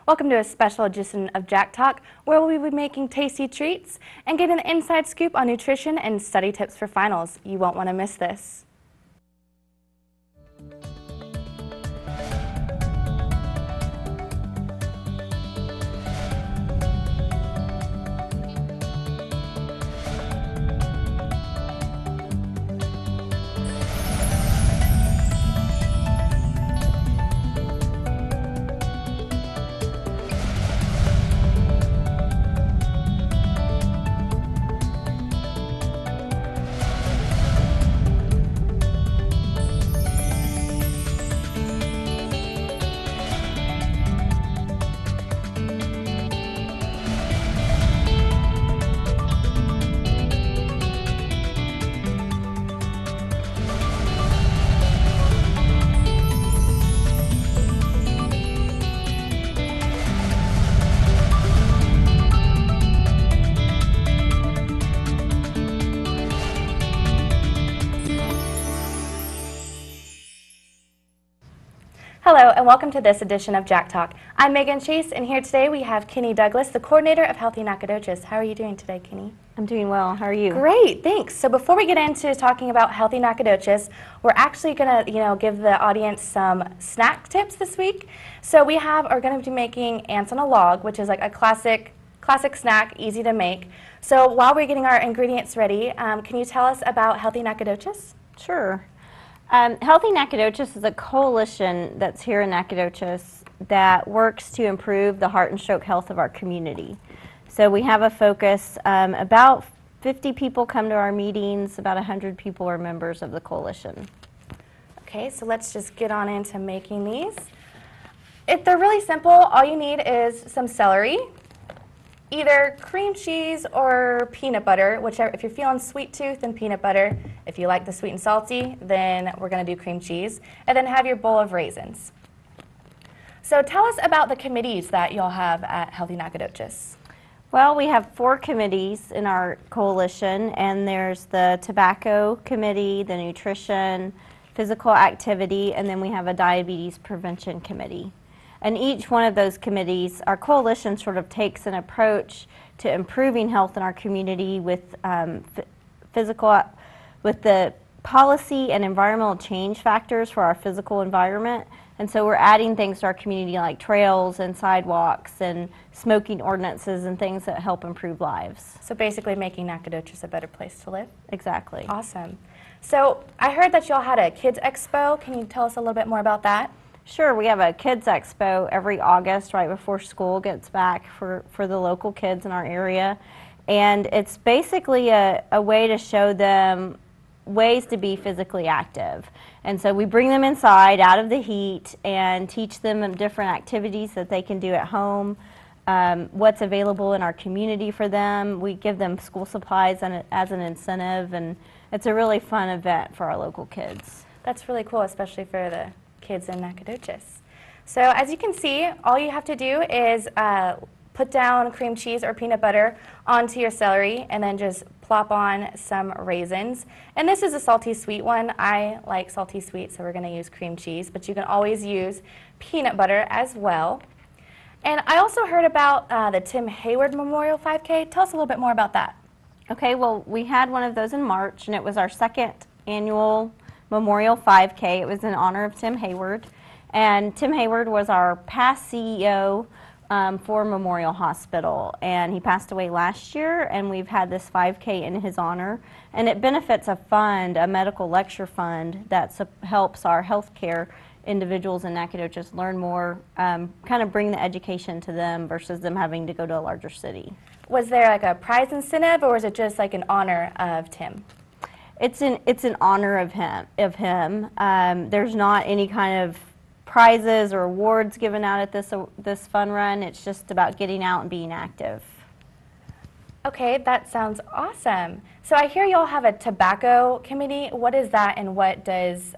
Welcome to a special edition of Jack Talk, where we'll be making tasty treats and getting an inside scoop on nutrition and study tips for finals. You won't want to miss this. Hello and welcome to this edition of Jack Talk. I'm Megan Chase, and here today we have Kenny Douglas, the coordinator of Healthy Nacogdoches. How are you doing today, Kenny? I'm doing well. How are you? Great, thanks. So before we get into talking about Healthy Nacogdoches, we're actually going to, give the audience some snack tips this week. So we are going to be making ants on a log, which is like a classic snack, easy to make. So while we're getting our ingredients ready, can you tell us about Healthy Nacogdoches? Sure. Healthy Nacogdoches is a coalition that's here in Nacogdoches that works to improve the heart and stroke health of our community. So we have a focus, about 50 people come to our meetings, about 100 people are members of the coalition. Okay, so let's just get on into making these. They're really simple. All you need is some celery, either cream cheese or peanut butter, whichever. If you're feeling sweet tooth, then peanut butter. If you like the sweet and salty, then we're going to do cream cheese. And then have your bowl of raisins. So tell us about the committees that y'all have at Healthy Nacogdoches. Well, we have 4 committees in our coalition, and there's the tobacco committee, the nutrition, physical activity, and then we have a diabetes prevention committee. And each one of those committees, our coalition sort of takes an approach to improving health in our community with with the policy and environmental change factors for our physical environment. And so we're adding things to our community like trails and sidewalks and smoking ordinances and things that help improve lives. So basically making Nacogdoches a better place to live? Exactly. Awesome. So I heard that y'all had a kids expo. Can you tell us a little bit more about that? Sure, we have a kids expo every August right before school gets back for the local kids in our area. And it's basically a way to show them ways to be physically active. And so we bring them inside out of the heat and teach them different activities that they can do at home, what's available in our community for them. We give them school supplies as an incentive, and it's a really fun event for our local kids. That's really cool, especially for the kids in Nacogdoches. So as you can see, all you have to do is put down cream cheese or peanut butter onto your celery and then just plop on some raisins. And this is a salty sweet one. I like salty sweet, so we're going to use cream cheese, but you can always use peanut butter as well. And I also heard about the Tim Hayward Memorial 5K. Tell us a little bit more about that. Okay, well, we had one of those in March, and it was our second annual Memorial 5K. It was in honor of Tim Hayward. And Tim Hayward was our past CEO for Memorial Hospital, and he passed away last year, and we've had this 5K in his honor. And it benefits a fund, a medical lecture fund, that helps our healthcare individuals in Nacogdoches learn more, kind of bring the education to them versus them having to go to a larger city. Was there like a prize incentive, or was it just like an honor of Tim? It's an honor of him. There's not any kind of prizes or awards given out at this fun run. It's just about getting out and being active. Okay, that sounds awesome. So I hear y'all have a tobacco committee. What is that, and what does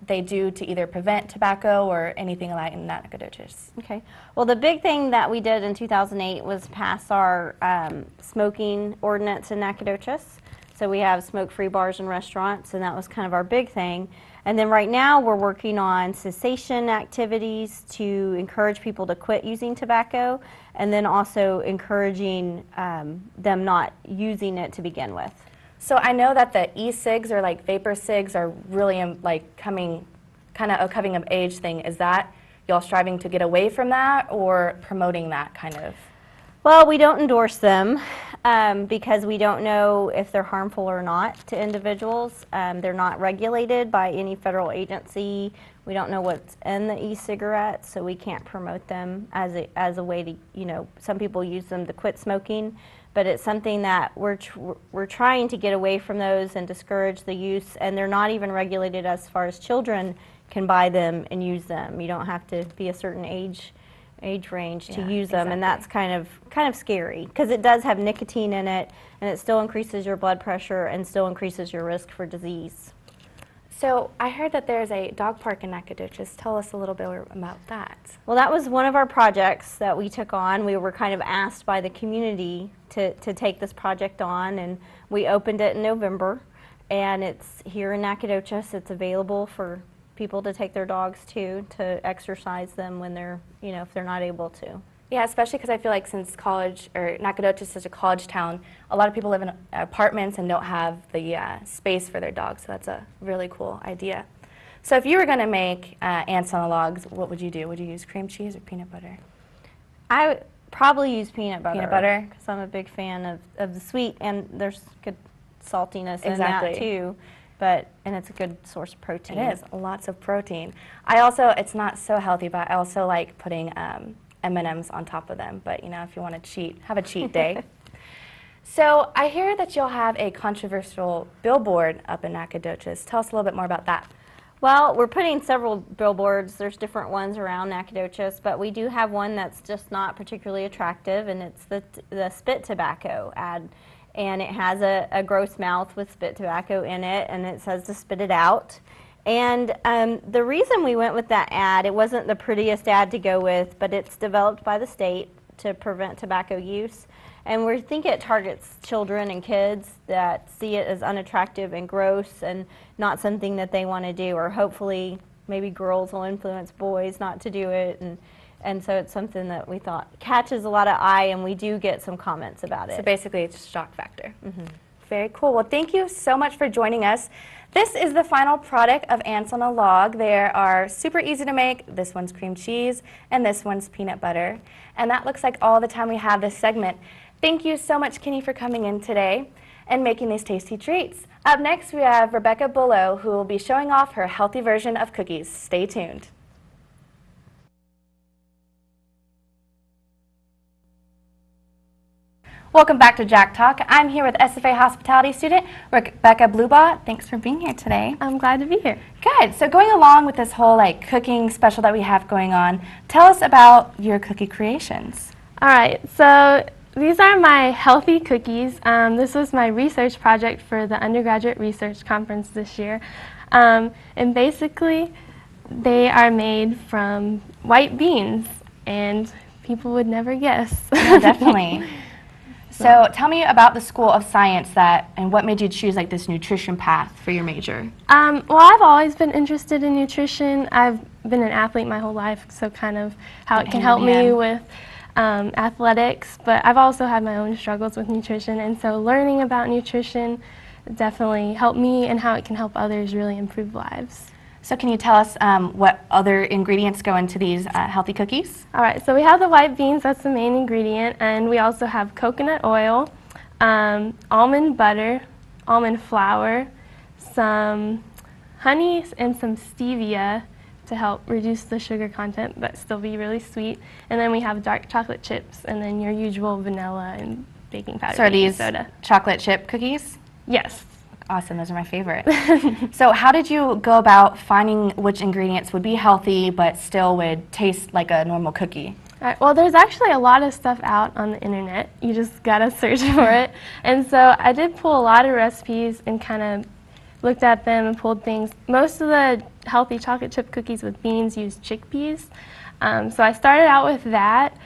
they do to either prevent tobacco or anything like in Nacogdoches? Okay. Well, the big thing that we did in 2008 was pass our smoking ordinance in Nacogdoches. So we have smoke-free bars and restaurants, and that was kind of our big thing. And then right now we're working on cessation activities to encourage people to quit using tobacco, and then also encouraging them not using it to begin with. So I know that the e-cigs or like vapor cigs are really like coming of age thing. Is that y'all striving to get away from that or promoting that kind of? Well, we don't endorse them because we don't know if they're harmful or not to individuals. They're not regulated by any federal agency. We don't know what's in the e-cigarettes, so we can't promote them as a way to, you know, some people use them to quit smoking, but it's something that we're trying to get away from those and discourage the use, and they're not even regulated as far as children can buy them and use them. You don't have to be a certain age range to use them, and that's kind of scary because it does have nicotine in it, and it still increases your blood pressure and still increases your risk for disease. So I heard that there's a dog park in Nacogdoches. Tell us a little bit about that. Well, that was one of our projects that we took on. We were kind of asked by the community to take this project on, and we opened it in November, and it's here in Nacogdoches. It's available for people to take their dogs to exercise them when they're, you know, if they're not able to. Yeah, especially because I feel like since college, or Nacogdoches is such a college town, a lot of people live in apartments and don't have the space for their dogs, so that's a really cool idea. So if you were going to make ants on the logs, what would you do? Would you use cream cheese or peanut butter? I would probably use peanut butter. Peanut butter? Because I'm a big fan of the sweet, and there's good saltiness in Exactly. that too. And it's a good source of protein. It is, lots of protein. I also, it's not so healthy, but I also like putting M&Ms on top of them. But you know, if you want to cheat, have a cheat day. So I hear that you'll have a controversial billboard up in Nacogdoches. Tell us a little bit more about that. Well, we're putting several billboards. There's different ones around Nacogdoches, but we do have one that's just not particularly attractive, and it's the spit tobacco ad. And it has a gross mouth with spit tobacco in it, and it says to spit it out. And the reason we went with that ad, it wasn't the prettiest ad to go with, but it's developed by the state to prevent tobacco use. And we think it targets children and kids that see it as unattractive and gross and not something that they want to do, or hopefully maybe girls will influence boys not to do it. And so it's something that we thought catches a lot of eye, and we do get some comments about it. So basically it's shock factor. Mm-hmm. Very cool. Well, thank you so much for joining us. This is the final product of Ants on a Log. They are super easy to make. This one's cream cheese, and this one's peanut butter. And that looks like all the time we have this segment. Thank you so much, Kenny, for coming in today and making these tasty treats. Up next, we have Rebecca Bullough, who will be showing off her healthy version of cookies. Stay tuned. Welcome back to Jack Talk. I'm here with SFA hospitality student Rebecca Blubaugh. Thanks for being here today. I'm glad to be here. Good. So going along with this whole cooking special that we have going on, tell us about your cookie creations. All right, so these are my healthy cookies. This was my research project for the undergraduate research conference this year. And basically, they are made from white beans, and people would never guess. Yeah, definitely. So tell me about the School of Science and what made you choose this nutrition path for your major? Well, I've always been interested in nutrition. I've been an athlete my whole life, so kind of how it can help me with athletics, but I've also had my own struggles with nutrition, and so learning about nutrition definitely helped me and how it can help others really improve lives. So can you tell us what other ingredients go into these healthy cookies? All right, so we have the white beans, that's the main ingredient, and we also have coconut oil, almond butter, almond flour, some honey, and some stevia to help reduce the sugar content but still be really sweet. And then we have dark chocolate chips, and then your usual vanilla and baking powder. So are these soda. Chocolate chip cookies? Yes. Awesome, those are my favorite. So how did you go about finding which ingredients would be healthy but still would taste like a normal cookie? All right, well, there's actually a lot of stuff out on the internet. You just gotta search for it. And so I did pull a lot of recipes and kind of looked at them and pulled things. Most of the healthy chocolate chip cookies with beans use chickpeas. So I started out with that,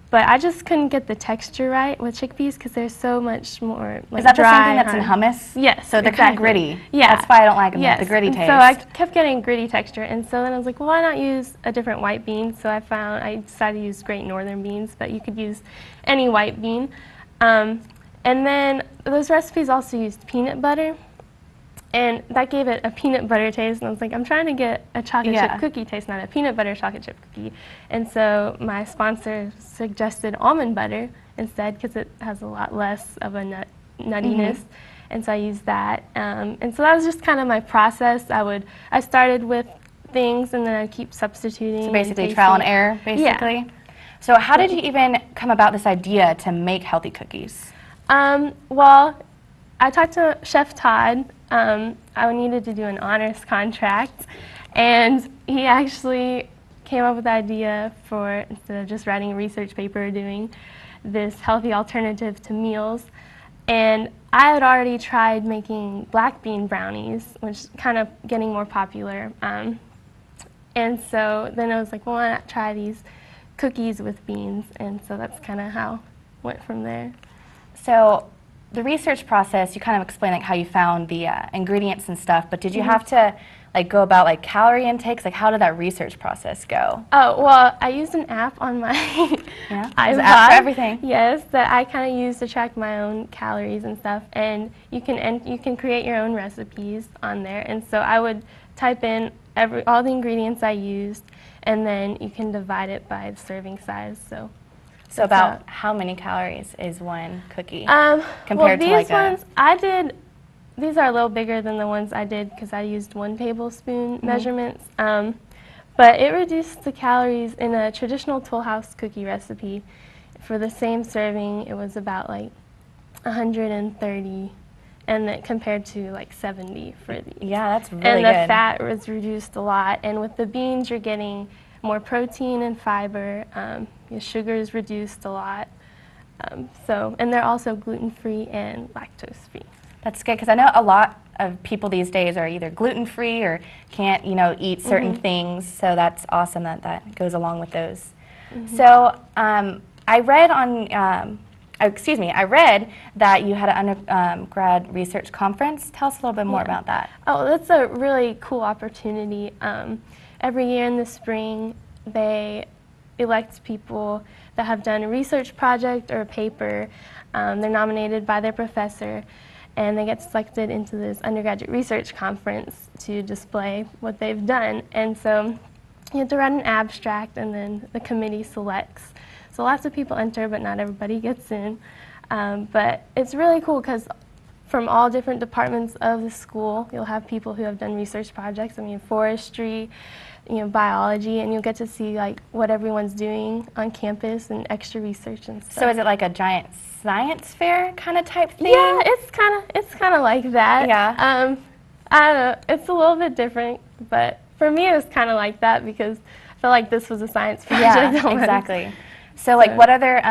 but I just couldn't get the texture right with chickpeas because they're so much more like Is that the same dry thing that's in hard. hummus? Yes. So they're kind of exactly. gritty. Yeah. That's why I don't like them, Yes. the gritty and taste. So I kept getting gritty texture, and so then I was like, well, why not use a different white bean? So I decided to use Great Northern beans, but you could use any white bean. And then those recipes also used peanut butter. And that gave it a peanut butter taste, and I was like, I'm trying to get a chocolate chip cookie taste, not a peanut butter chocolate chip cookie. And so my sponsor suggested almond butter instead because it has a lot less of a nuttiness. And so I used that. And so that was just kind of my process. I started with things, and then I'd keep substituting. So basically trial and error, basically? Yeah. So how did you even come about this idea to make healthy cookies? Well, I talked to Chef Todd. I needed to do an honors contract, and he actually came up with the idea for, instead of just writing a research paper, doing this healthy alternative to meals. And I had already tried making black bean brownies, which is kind of getting more popular. And so then I was like, well, why not try these cookies with beans? And so that's kind of how it went from there. So the research process, you kind of explained like how you found the ingredients and stuff, but did you have to like go about like calorie intakes? Like how did that research process go? Oh, well, I used an app on my Yeah, iPod. there's an app for everything. Yes, that I kind of use to track my own calories and stuff, and you can create your own recipes on there. And so I would type in all the ingredients I used, and then you can divide it by the serving size. So about how many calories is one cookie well, compared to these like ones these are a little bigger than the ones I did because I used 1 tablespoon measurements. But it reduced the calories in a traditional Toll House cookie recipe. For the same serving, it was about like 130, and then compared to like 70 for these. Yeah, that's really And good. the fat was reduced a lot. And with the beans, you're getting more protein and fiber. Your sugar is reduced a lot. And they're also gluten-free and lactose-free. That's good because I know a lot of people these days are either gluten-free or can't, eat certain things. So that's awesome that that goes along with those. So I read I read that you had an undergrad research conference. Tell us a little bit more about that. Oh, that's a really cool opportunity. Every year in the spring, they elect people that have done a research project or a paper. They're nominated by their professor, and they get selected into this undergraduate research conference to display what they've done. And so you have to write an abstract, and then the committee selects. So lots of people enter, but not everybody gets in. But it's really cool because from all different departments of the school, you'll have people who have done research projects. I mean, forestry, biology, and you'll get to see like what everyone's doing on campus and extra research and stuff. So is it like a giant science fair kind of type thing? Yeah, it's kind of like that. Yeah. I don't know. It's a little bit different, but for me, it was kind of like that because I felt like this was a science project. Yeah, almost. exactly. So like, what other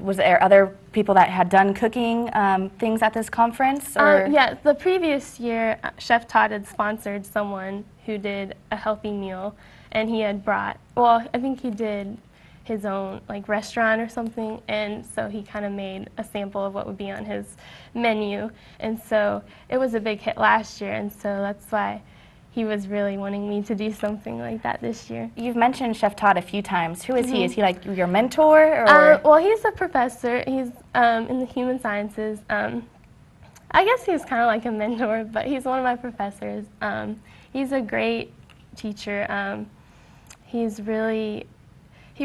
was there other people that had done cooking things at this conference? Or? Yeah, the previous year, Chef Todd had sponsored someone who did a healthy meal, and he had brought, well, I think he did his own like restaurant or something, and so he kind of made a sample of what would be on his menu, and so it was a big hit last year, and so that's why he was really wanting me to do something like that this year. You've mentioned Chef Todd a few times. Who is he? Is he like your mentor? Or? Well, he's a professor. He's in the human sciences. I guess he's kind of like a mentor, but he's one of my professors. He's a great teacher. He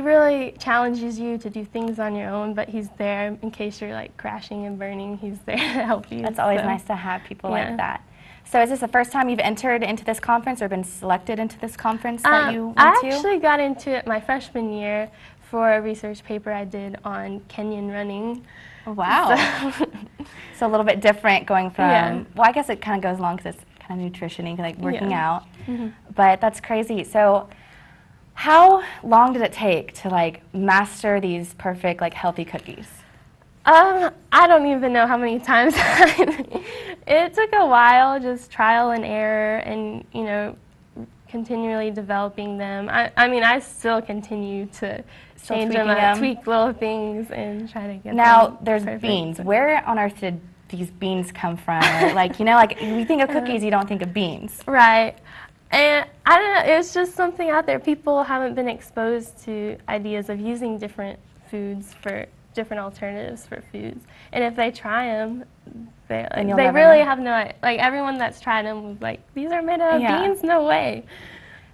really challenges you to do things on your own, but he's there in case you're like crashing and burning. He's there to help you. That's always nice to have people like that. So is this the first time you've entered into this conference or been selected into this conference that you went to? I actually got into it my freshman year for a research paper I did on Kenyan running. Wow. So a little bit different going from, Yeah. well, I guess it kind of goes along because it's kind of nutrition-y, like working Yeah. out. But that's crazy. So how long did it take to like master these perfect, like healthy cookies? I don't even know how many times. It took a while, just trial and error, and continually developing them. I mean, I still continue to change them, tweaking them. tweak little things, and try to get Now, them there's perfect. beans. Where on earth did these beans come from? Or like, you know, like you think of cookies, you don't think of beans. Right. And I don't know, it's just something out there. People haven't been exposed to ideas of using different foods for different alternatives for foods. And if they try them, they you'll they never really know. have no, like everyone that's tried them was like, these are made out of Yeah. beans? No way.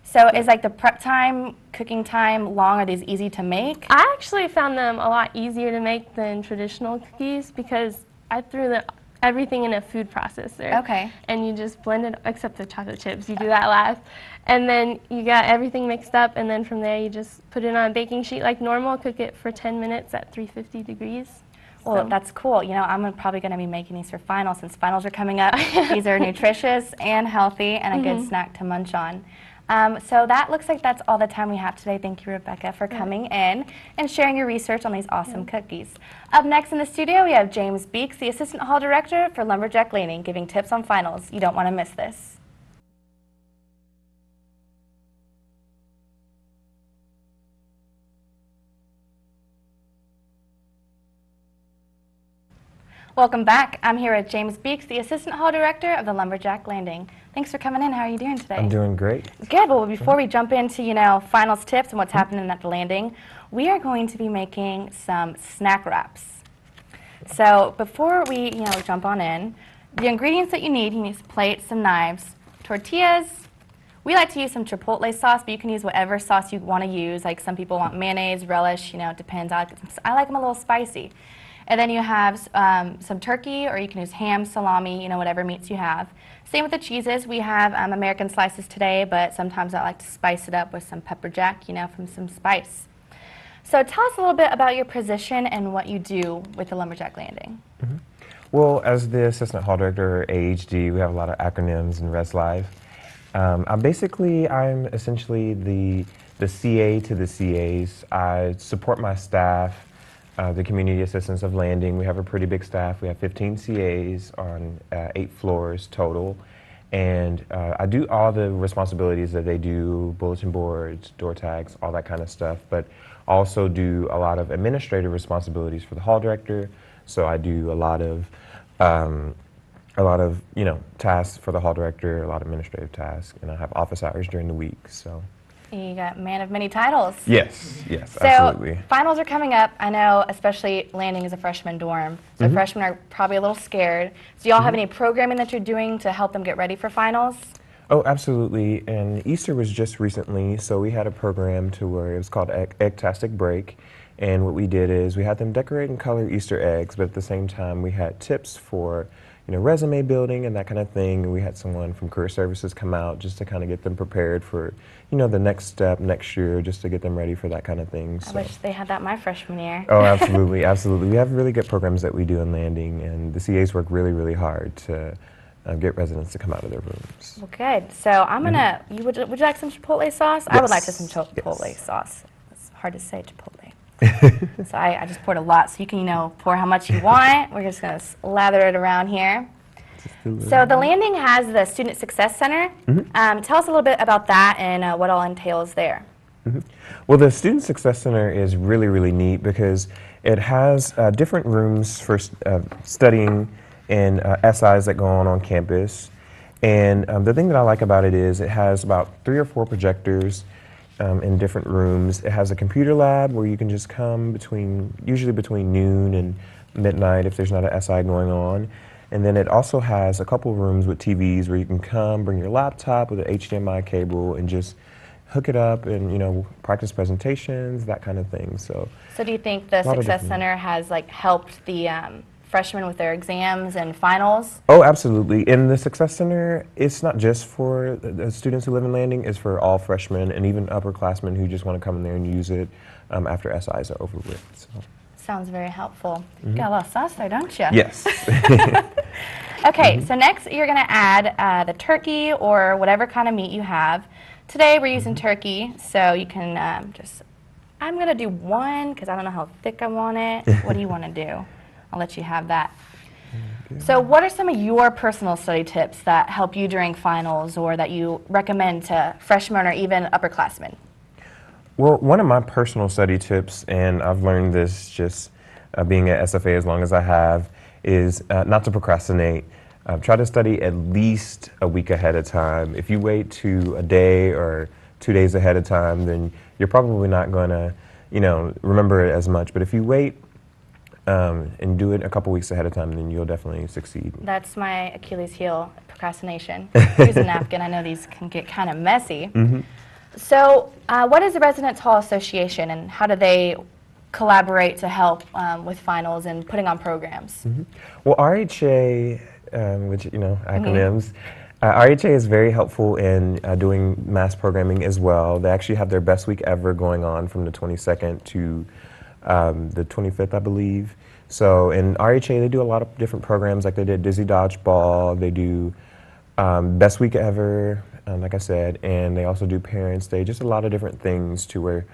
So is like the prep time, cooking time long? Are these easy to make? I actually found them a lot easier to make than traditional cookies because I threw everything in a food processor. Okay. And you just blend it, except the chocolate chips, you do that last. And then you got everything mixed up, and then from there you just put it on a baking sheet like normal, cook it for 10 minutes at 350 degrees. Well, So- that's cool. You know, I'm probably going to be making these for finals since finals are coming up. These are nutritious and healthy and a good snack to munch on. So that looks like that's all the time we have today. Thank you, Rebecca, for coming in and sharing your research on these awesome cookies. Up next in the studio, we have James Beeks, the Assistant Hall Director for Lumberjack Landing, giving tips on finals. You don't want to miss this. Welcome back. I'm here with James Beeks, the Assistant Hall Director of the Lumberjack Landing. Thanks for coming in. How are you doing today? I'm doing great. Good. Well, before we jump into, you know, finals tips and what's happening at the landing, we are going to be making some snack wraps. So before we, you know, jump on in, the ingredients that you need some plates, some knives, tortillas. We like to use some chipotle sauce, but you can use whatever sauce you want to use. Like some people want mayonnaise, relish, you know, it depends. I like them a little spicy. And then you have some turkey, or you can use ham, salami, you know, whatever meats you have. Same with the cheeses. We have American slices today, but sometimes I like to spice it up with some pepper jack, you know, from some spice. So tell us a little bit about your position and what you do with the Lumberjack Landing. Well, as the Assistant Hall Director, AHD, we have a lot of acronyms in Res Live. I'm essentially the CA to the CAs. I support my staff, the community assistants of Landing. We have a pretty big staff. We have 15 CAs on 8 floors total. And I do all the responsibilities that they do, bulletin boards, door tags, all that kind of stuff, but also do a lot of administrative responsibilities for the hall director. So I do a lot of you know, tasks for the hall director, a lot of administrative tasks, and I have office hours during the week. So You got man of many titles. yes, So absolutely. finals are coming up. I know, especially Landing is a freshman dorm, so freshmen are probably a little scared. Do y'all have any programming that you're doing to help them get ready for finals? Oh, absolutely. And Easter was just recently, so we had a program to where it was called Eggtastic Break. And what we did is we had them decorate and color Easter eggs, but at the same time we had tips for, you know, resume building and that kind of thing. And we had someone from Career Services come out just to kind of get them prepared for, you know, the next step next year, just to get them ready for that kind of thing. I So. wish they had that my freshman year. Oh, absolutely, absolutely. We have really good programs that we do in Landing, and the CAs work really, really hard to get residents to come out of their rooms. Well, good. So I'm gonna. Would you like some chipotle sauce? I would like some Yes, chipotle yes. sauce. It's hard to say chipotle. So I just poured a lot, so you can, you know, pour how much you want. We're just gonna lather it around here. So the Landing has the Student Success Center. Tell us a little bit about that and what all entails there. Well, the Student Success Center is really, really neat because it has different rooms for studying and SIs that go on campus. And the thing that I like about it is it has about 3 or 4 projectors in different rooms. It has a computer lab where you can just come usually between noon and midnight if there's not an SI going on. And then it also has a couple rooms with TVs where you can come, bring your laptop with an HDMI cable and just hook it up and, you know, practice presentations, that kind of thing. So So do you think the lot of Success different- Center has like helped the freshmen with their exams and finals? Oh, absolutely. In the Success Center, it's not just for the students who live in Landing, it's for all freshmen and even upperclassmen who just want to come in there and use it after SIs are over with. So. Sounds very helpful. You got a lot of sauce there, don't you? Yes. Okay, so next you're going to add the turkey or whatever kind of meat you have. Today we're using turkey, so you can I'm going to do 1 because I don't know how thick I want it. What do you want to do? I'll let you have that. So what are some of your personal study tips that help you during finals or that you recommend to freshmen or even upperclassmen? Well, one of my personal study tips, and I've learned this just being at SFA as long as I have, is not to procrastinate. Try to study at least a week ahead of time. If you wait to a day or 2 days ahead of time, then you're probably not going to, remember it as much. But if you wait and do it a couple weeks ahead of time, then you'll definitely succeed. That's my Achilles heel, procrastination. Use a napkin. I know these can get kind of messy. So what is the Residence Hall Association, and how do they collaborate to help with finals and putting on programs? Well, RHA, which, acronyms, RHA is very helpful in doing mass programming as well. They actually have their best week ever going on from the 22nd to the 25th, I believe. So in RHA, they do a lot of different programs, like they did Dizzy Dodgeball, they do Best Week Ever, like I said, and they also do Parents' Day, just a lot of different things to where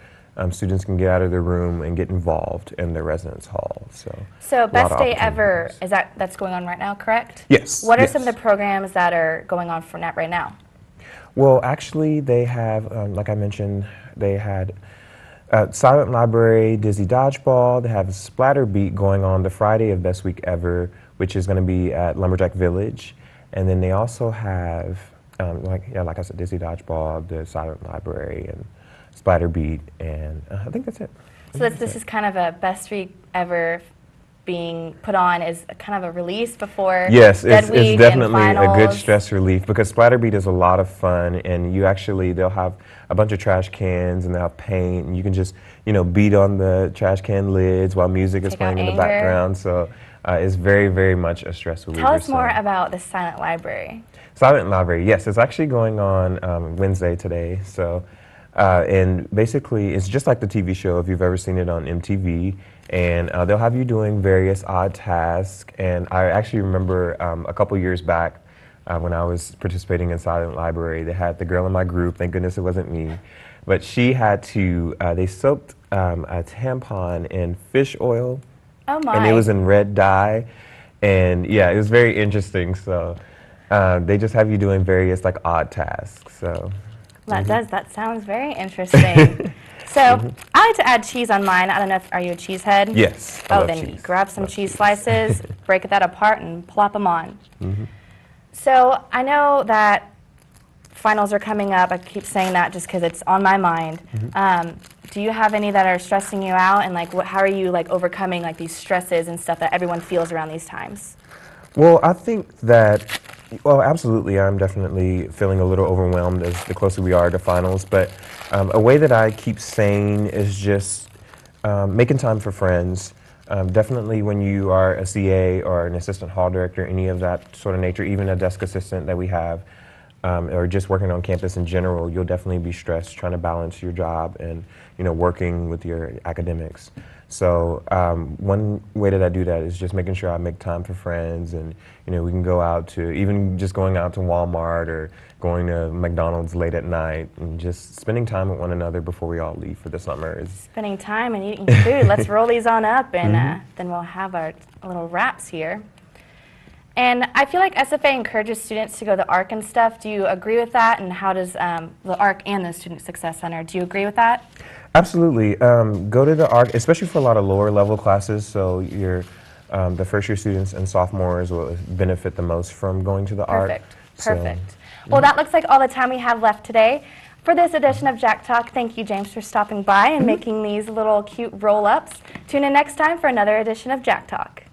students can get out of their room and get involved in their residence hall. So Best Day Ever, that's going on right now, correct? Yes. What are yes. some of the programs that are going on for right now? Well, actually, they have, like I mentioned, they had Silent Library, Dizzy Dodgeball. They have Splatter Beat going on the Friday of Best Week Ever, which is going to be at Lumberjack Village. And then they also have, like I said, Dizzy Dodgeball, the Silent Library, and Splatter Beat, and I think that's it. So this is kind of a Best Week Ever being put on as a kind of a release before Yes, Dead it's Week definitely and a good finals. stress relief because Splatter Beat is a lot of fun, and they'll have a bunch of trash cans and they'll have paint, and you can just beat on the trash can lids while music is Take out playing in the anger. background. So it's very, very much a stress reliever. Tell us so. more about the Silent Library. Silent Library, yes, it's actually going on Wednesday today. So, and basically, it's just like the TV show if you've ever seen it on MTV. And they'll have you doing various odd tasks. And I actually remember a couple years back when I was participating in Silent Library, they had the girl in my group. Thank goodness it wasn't me, but she had to. They soaked a tampon in fish oil. Oh my! And it was in red dye, and yeah, it was very interesting. So. They just have you doing various odd tasks. So That sounds very interesting. So I like to add cheese on mine. I don't know if are you a cheesehead? yes. I Oh, love then cheese. you grab some cheese slices, break that apart, and plop them on. So I know that finals are coming up. I keep saying that just because it's on my mind. Do you have any that are stressing you out, and how are you overcoming these stresses and stuff that everyone feels around these times? Well, I think that. Well, absolutely. I'm definitely feeling a little overwhelmed as the closer we are to finals. But a way that I keep sane is just making time for friends. Definitely when you are a CA or an assistant hall director, any of that sort of nature, even a desk assistant that we have, or just working on campus in general, you'll definitely be stressed trying to balance your job and working with your academics. So one way that I do that is just making sure I make time for friends, and we can go out to even just going out to Walmart or going to McDonald's late at night and just spending time with one another before we all leave for the summer. Spending time and eating food. Let's roll these on up, and then we'll have our little wraps here. And I feel like SFA encourages students to go to the ARC and stuff. Do you agree with that? And how does the ARC and the Student Success Center, do you agree with that? Absolutely. Go to the ARC, especially for a lot of lower level classes. So the first year students and sophomores will benefit the most from going to the ARC. Perfect. Perfect. Well, that looks like all the time we have left today. For this edition of Jack Talk, thank you, James, for stopping by and making these little cute roll-ups. Tune in next time for another edition of Jack Talk.